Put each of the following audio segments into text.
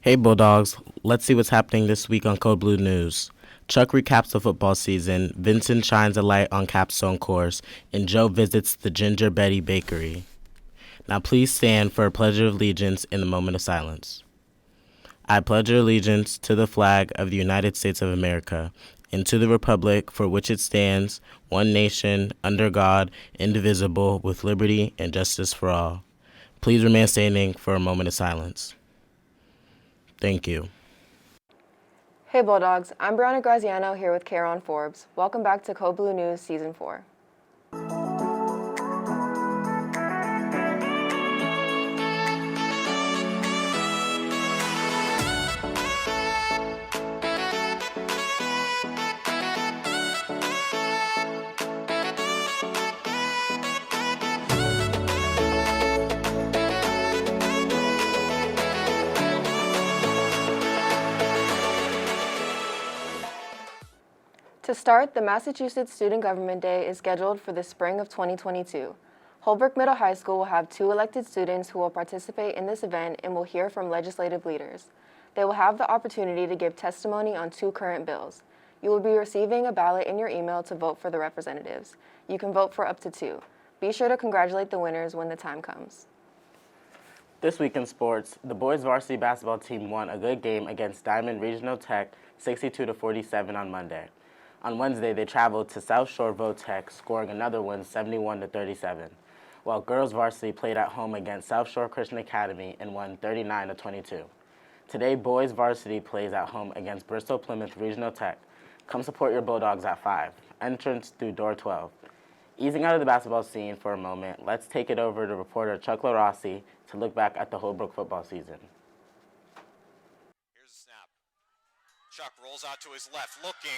Hey Bulldogs, let's see what's happening this week on Code Blue News. Chuck recaps the football season, Vincent shines a light on Capstone course, and Joe visits the Ginger Betty Bakery. Now please stand for a pledge of allegiance in the moment of silence. I pledge allegiance to the flag of the United States of America and to the republic for which it stands, one nation, under God, indivisible, with liberty and justice for all. Please remain standing for a moment of silence. Thank you. Hey Bulldogs, I'm Brianna Graziano here with Karen Forbes. Welcome back to Code Blue News Season 4. To start, the Massachusetts Student Government Day is scheduled for the spring of 2022. Holbrook Middle High School will have 2 elected students who will participate in this event and will hear from legislative leaders. They will have the opportunity to give testimony on 2 current bills. You will be receiving a ballot in your email to vote for the representatives. You can vote for up to 2. Be sure to congratulate the winners when the time comes. This week in sports, the boys varsity basketball team won a good game against Diamond Regional Tech 62-47 on Monday. On Wednesday, they traveled to South Shore Votech, scoring another win 71-37, while girls varsity played at home against South Shore Christian Academy and won 39-22. Today, boys varsity plays at home against Bristol Plymouth Regional Tech. Come support your Bulldogs at 5. Entrance through door 12. Easing out of the basketball scene for a moment, let's take it over to reporter Chuck LaRossi to look back at the Holbrook football season. Chuck rolls out to his left, looking,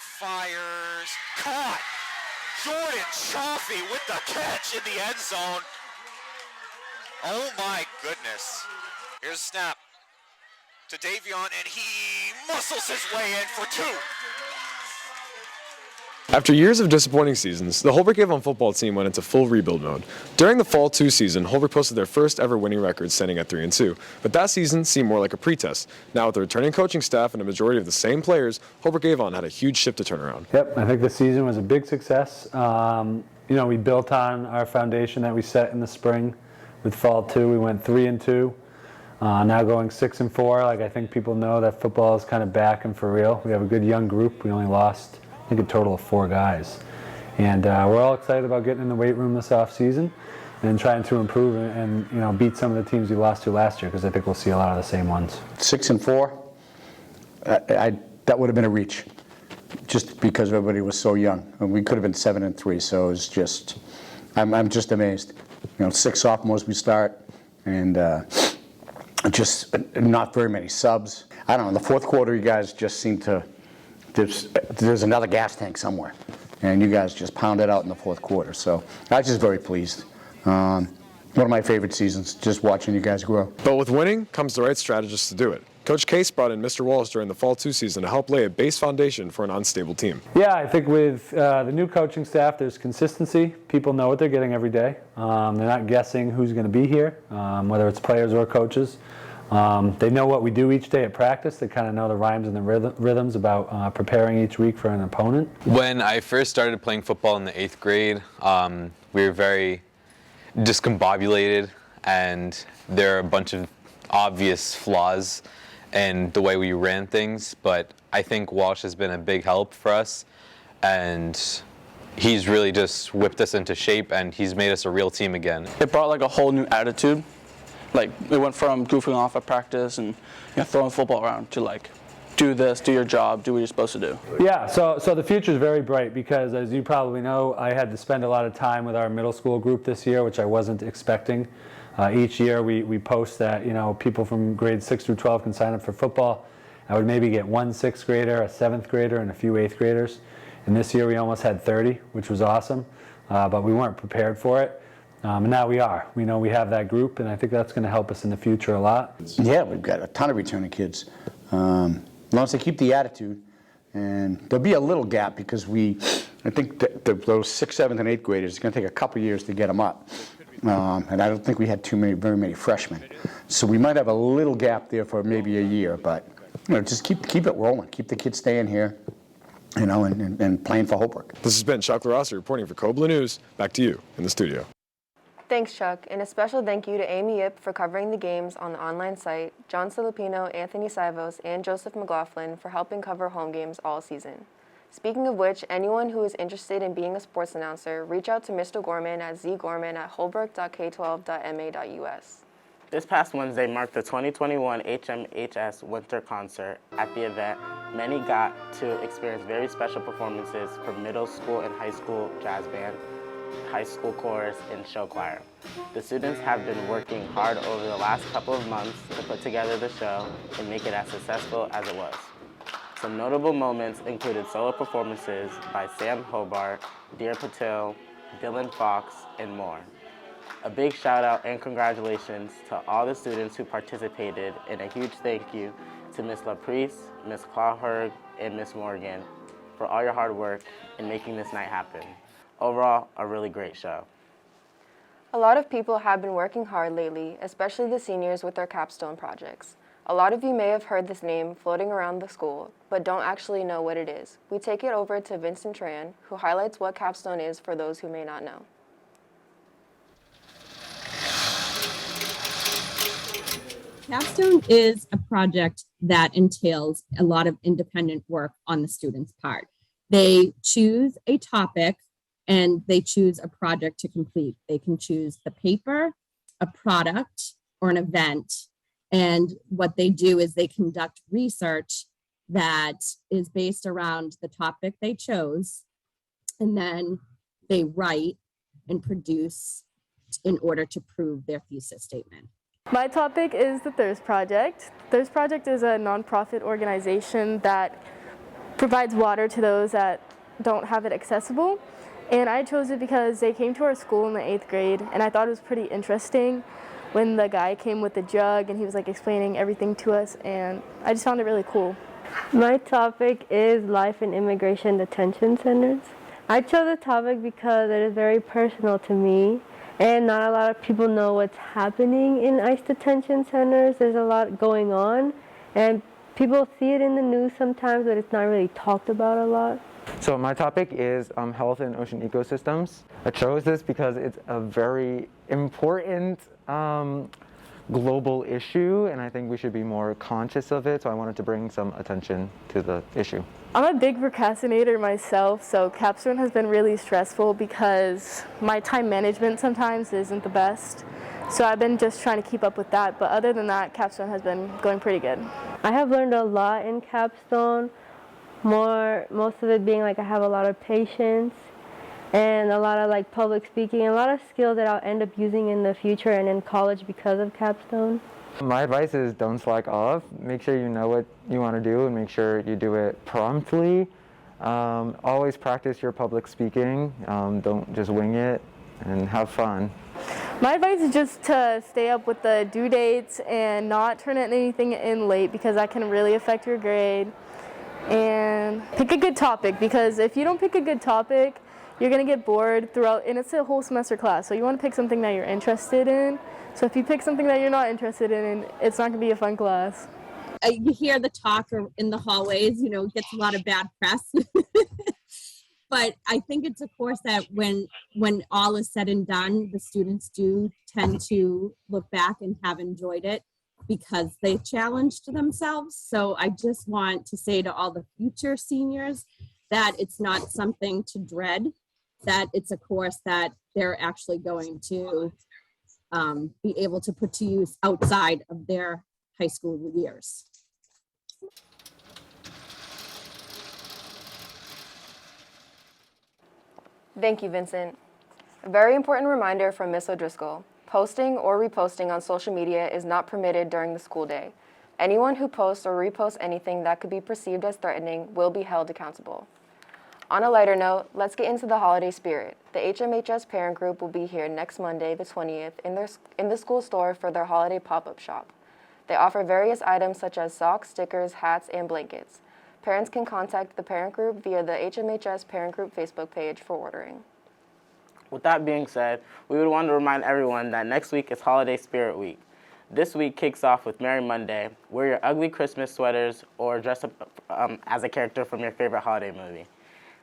fires, caught! Jordan Chaffee with the catch in the end zone. Oh my goodness. Here's a snap to Davion, and he muscles his way in for 2. After years of disappointing seasons, the Holbrook Avon football team went into full rebuild mode. During the Fall 2 season, Holbrook posted their first ever winning record, standing at 3-2. But that season seemed more like a pretest. Now with the returning coaching staff and a majority of the same players, Holbrook Avon had a huge ship to turn around. Yep, I think the season was a big success. We built on our foundation that we set in the spring with Fall 2. We went 3-2. Now going 6-4. I think people know that football is kind of back and for real. We have a good young group. We only lost, I think, a total of 4 guys. And we're all excited about getting in the weight room this offseason and trying to improve and beat some of the teams we lost to last year, because I think we'll see a lot of the same ones. 6-4, that would have been a reach, just because everybody was so young. And we could have been 7-3, so it's just, I'm just amazed. 6 sophomores we start, and just not very many subs. I don't know, in the fourth quarter you guys just seem to, there's another gas tank somewhere, and you guys just pounded out in the fourth quarter. So I was just very pleased. One of my favorite seasons, just watching you guys grow. But with winning comes the right strategist to do it. Coach Case brought in Mr. Walsh during the Fall 2 season to help lay a base foundation for an unstable team. Yeah, I think with the new coaching staff, there's consistency. People know what they're getting every day. They're not guessing who's going to be here, whether it's players or coaches. They know what we do each day at practice. They kind of know the rhymes and the rhythms about preparing each week for an opponent. When I first started playing football in the 8th grade, we were very discombobulated, and there are a bunch of obvious flaws in the way we ran things, but I think Walsh has been a big help for us, and he's really just whipped us into shape, and he's made us a real team again. It brought a whole new attitude. It went from goofing off at practice and throwing football around to do this, do your job, do what you're supposed to do. Yeah, so the future is very bright, because as you probably know, I had to spend a lot of time with our middle school group this year, which I wasn't expecting. Each year we post that people from grades 6 through 12 can sign up for football. I would maybe get 1 6th grader, a 7th grader, and a few 8th graders. And this year we almost had 30, which was awesome, but we weren't prepared for it. And now we are. We know we have that group, and I think that's going to help us in the future a lot. Yeah, we've got a ton of returning kids. As long as they keep the attitude, and there'll be a little gap, because I think that those 6th, 7th, and 8th graders, it's going to take a couple years to get them up. and I don't think we had very many freshmen. So we might have a little gap there for maybe a year, but just keep it rolling. Keep the kids staying here, and playing for Holbrook. This has been Chuck LaRossi reporting for Koblenz News. Back to you in the studio. Thanks, Chuck, and a special thank you to Amy Yip for covering the games on the online site, John Filipino, Anthony Sivos, and Joseph McLaughlin for helping cover home games all season. Speaking of which, anyone who is interested in being a sports announcer, reach out to Mr. Gorman at zgorman@holbrook.k12.ma.us. This past Wednesday marked the 2021 HMHS Winter Concert. At the event, many got to experience very special performances from middle school and high school jazz band, high school chorus, and show choir. The students have been working hard over the last couple of months to put together the show and make it as successful as it was. Some notable moments included solo performances by Sam Hobart, Dear Patil, Dylan Fox, and more. A big shout out and congratulations to all the students who participated, and a huge thank you to Ms. LaPrice, Ms. Clawherg, and Ms. Morgan for all your hard work in making this night happen. Overall, a really great show. A lot of people have been working hard lately, especially the seniors with their capstone projects. A lot of you may have heard this name floating around the school, but don't actually know what it is. We take it over to Vincent Tran, who highlights what capstone is for those who may not know. Capstone is a project that entails a lot of independent work on the students' part. They choose a topic and they choose a project to complete. They can choose the paper, a product, or an event. And what they do is they conduct research that is based around the topic they chose. And then they write and produce in order to prove their thesis statement. My topic is the Thirst Project. Thirst Project is a nonprofit organization that provides water to those that don't have it accessible. And I chose it because they came to our school in the 8th grade, and I thought it was pretty interesting when the guy came with the jug and he was like explaining everything to us, and I just found it really cool. My topic is life in immigration detention centers. I chose the topic because it is very personal to me, and not a lot of people know what's happening in ICE detention centers. There's a lot going on, and people see it in the news sometimes, but it's not really talked about a lot. So my topic is health and ocean ecosystems. I chose this because it's a very important global issue, and I think we should be more conscious of it, so I wanted to bring some attention to the issue. I'm a big procrastinator myself, so Capstone has been really stressful because my time management sometimes isn't the best. So I've been just trying to keep up with that, but other than that, Capstone has been going pretty good. I have learned a lot in Capstone, most of it being like I have a lot of patience and a lot of like public speaking, a lot of skills that I'll end up using in the future and in college because of Capstone. My advice is don't slack off. Make sure you know what you want to do and make sure you do it promptly. Always practice your public speaking. Don't just wing it, and have fun. My advice is just to stay up with the due dates and not turn anything in late because that can really affect your grade. And pick a good topic, because if you don't pick a good topic, you're going to get bored throughout, and it's a whole semester class, so you want to pick something that you're interested in. So if you pick something that you're not interested in, it's not going to be a fun class. You hear the talk in the hallways, it gets a lot of bad press. But I think it's a course that when all is said and done, the students do tend to look back and have enjoyed it because they challenged themselves. So I just want to say to all the future seniors that it's not something to dread, that it's a course that they're actually going to be able to put to use outside of their high school years. Thank you, Vincent. A very important reminder from Ms. O'Driscoll. Posting or reposting on social media is not permitted during the school day. Anyone who posts or reposts anything that could be perceived as threatening will be held accountable. On a lighter note, let's get into the holiday spirit. The HMHS parent group will be here next Monday, the 20th, in the school store for their holiday pop-up shop. They offer various items such as socks, stickers, hats, and blankets. Parents can contact the parent group via the HMHS Parent Group Facebook page for ordering. With that being said, we would want to remind everyone that next week is Holiday Spirit Week. This week kicks off with Merry Monday. Wear your ugly Christmas sweaters or dress up as a character from your favorite holiday movie.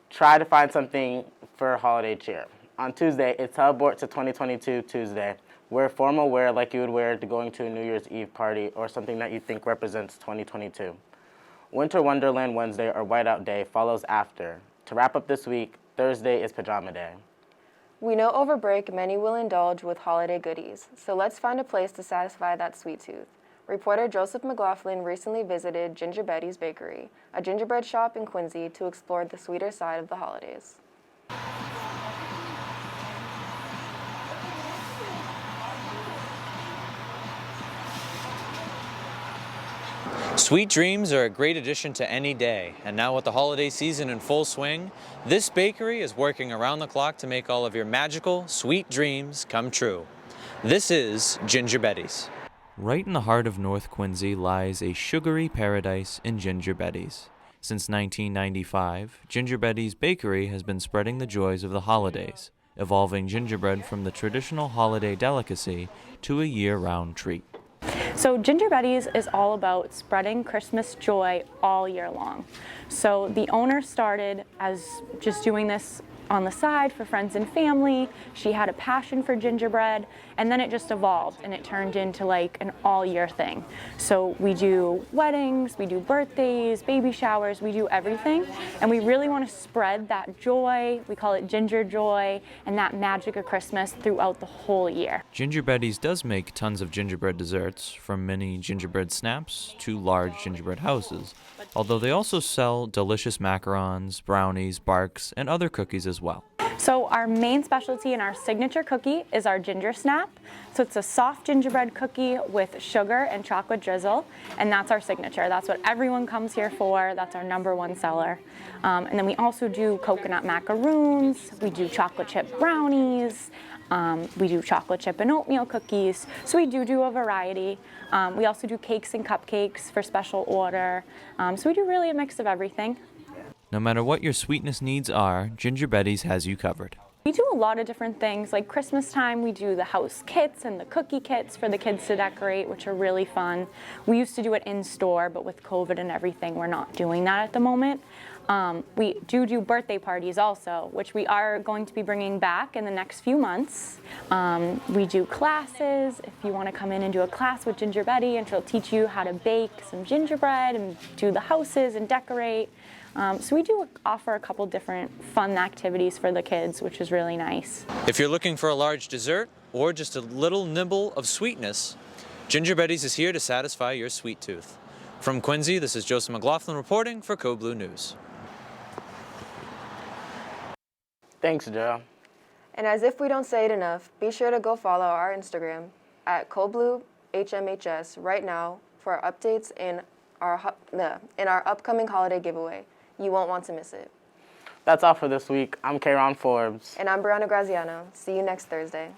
Try to find something for holiday cheer. On Tuesday, it's Abort to 2022 Tuesday. Wear formal wear like you would wear to going to a New Year's Eve party or something that you think represents 2022. Winter Wonderland Wednesday or Whiteout Day follows after. To wrap up this week, Thursday is Pajama Day. We know over break many will indulge with holiday goodies, so let's find a place to satisfy that sweet tooth. Reporter Joseph McLaughlin recently visited Ginger Betty's Bakery, a gingerbread shop in Quincy, to explore the sweeter side of the holidays. Sweet dreams are a great addition to any day, and now with the holiday season in full swing, this bakery is working around the clock to make all of your magical, sweet dreams come true. This is Ginger Betty's. Right in the heart of North Quincy lies a sugary paradise in Ginger Betty's. Since 1995, Ginger Betty's Bakery has been spreading the joys of the holidays, evolving gingerbread from the traditional holiday delicacy to a year-round treat. So Ginger Betty's is all about spreading Christmas joy all year long. So the owner started as just doing this on the side for friends and family. She had a passion for gingerbread, and then it just evolved and it turned into like an all year thing. So we do weddings, we do birthdays, baby showers, we do everything. And we really want to spread that joy, we call it ginger joy, and that magic of Christmas throughout the whole year. Ginger Betty's does make tons of gingerbread desserts, from mini gingerbread snaps to large gingerbread houses, although they also sell delicious macarons, brownies, barks, and other cookies as well. So our main specialty and our signature cookie is our ginger snap. So it's a soft gingerbread cookie with sugar and chocolate drizzle, and that's our signature. That's what everyone comes here for. That's our #1 seller. And then we also do coconut macaroons, we do chocolate chip brownies, we do chocolate chip and oatmeal cookies. So we do a variety. We also do cakes and cupcakes for special order. So we do really a mix of everything. No matter what your sweetness needs are, Ginger Betty's has you covered. We do a lot of different things. Like Christmas time, we do the house kits and the cookie kits for the kids to decorate, which are really fun. We used to do it in store, but with COVID and everything, we're not doing that at the moment. We do birthday parties also, which we are going to be bringing back in the next few months. We do classes. If you want to come in and do a class with Ginger Betty, and she'll teach you how to bake some gingerbread and do the houses and decorate. So we do offer a couple different fun activities for the kids, which is really nice. If you're looking for a large dessert or just a little nibble of sweetness, Ginger Betty's is here to satisfy your sweet tooth. From Quincy, this is Joseph McLaughlin reporting for Code Blue News. Thanks, Joe. And as if we don't say it enough, be sure to go follow our Instagram at ColdBlueHMHS right now for updates in our upcoming holiday giveaway. You won't want to miss it. That's all for this week. I'm Kayron Forbes. And I'm Brianna Graziano. See you next Thursday.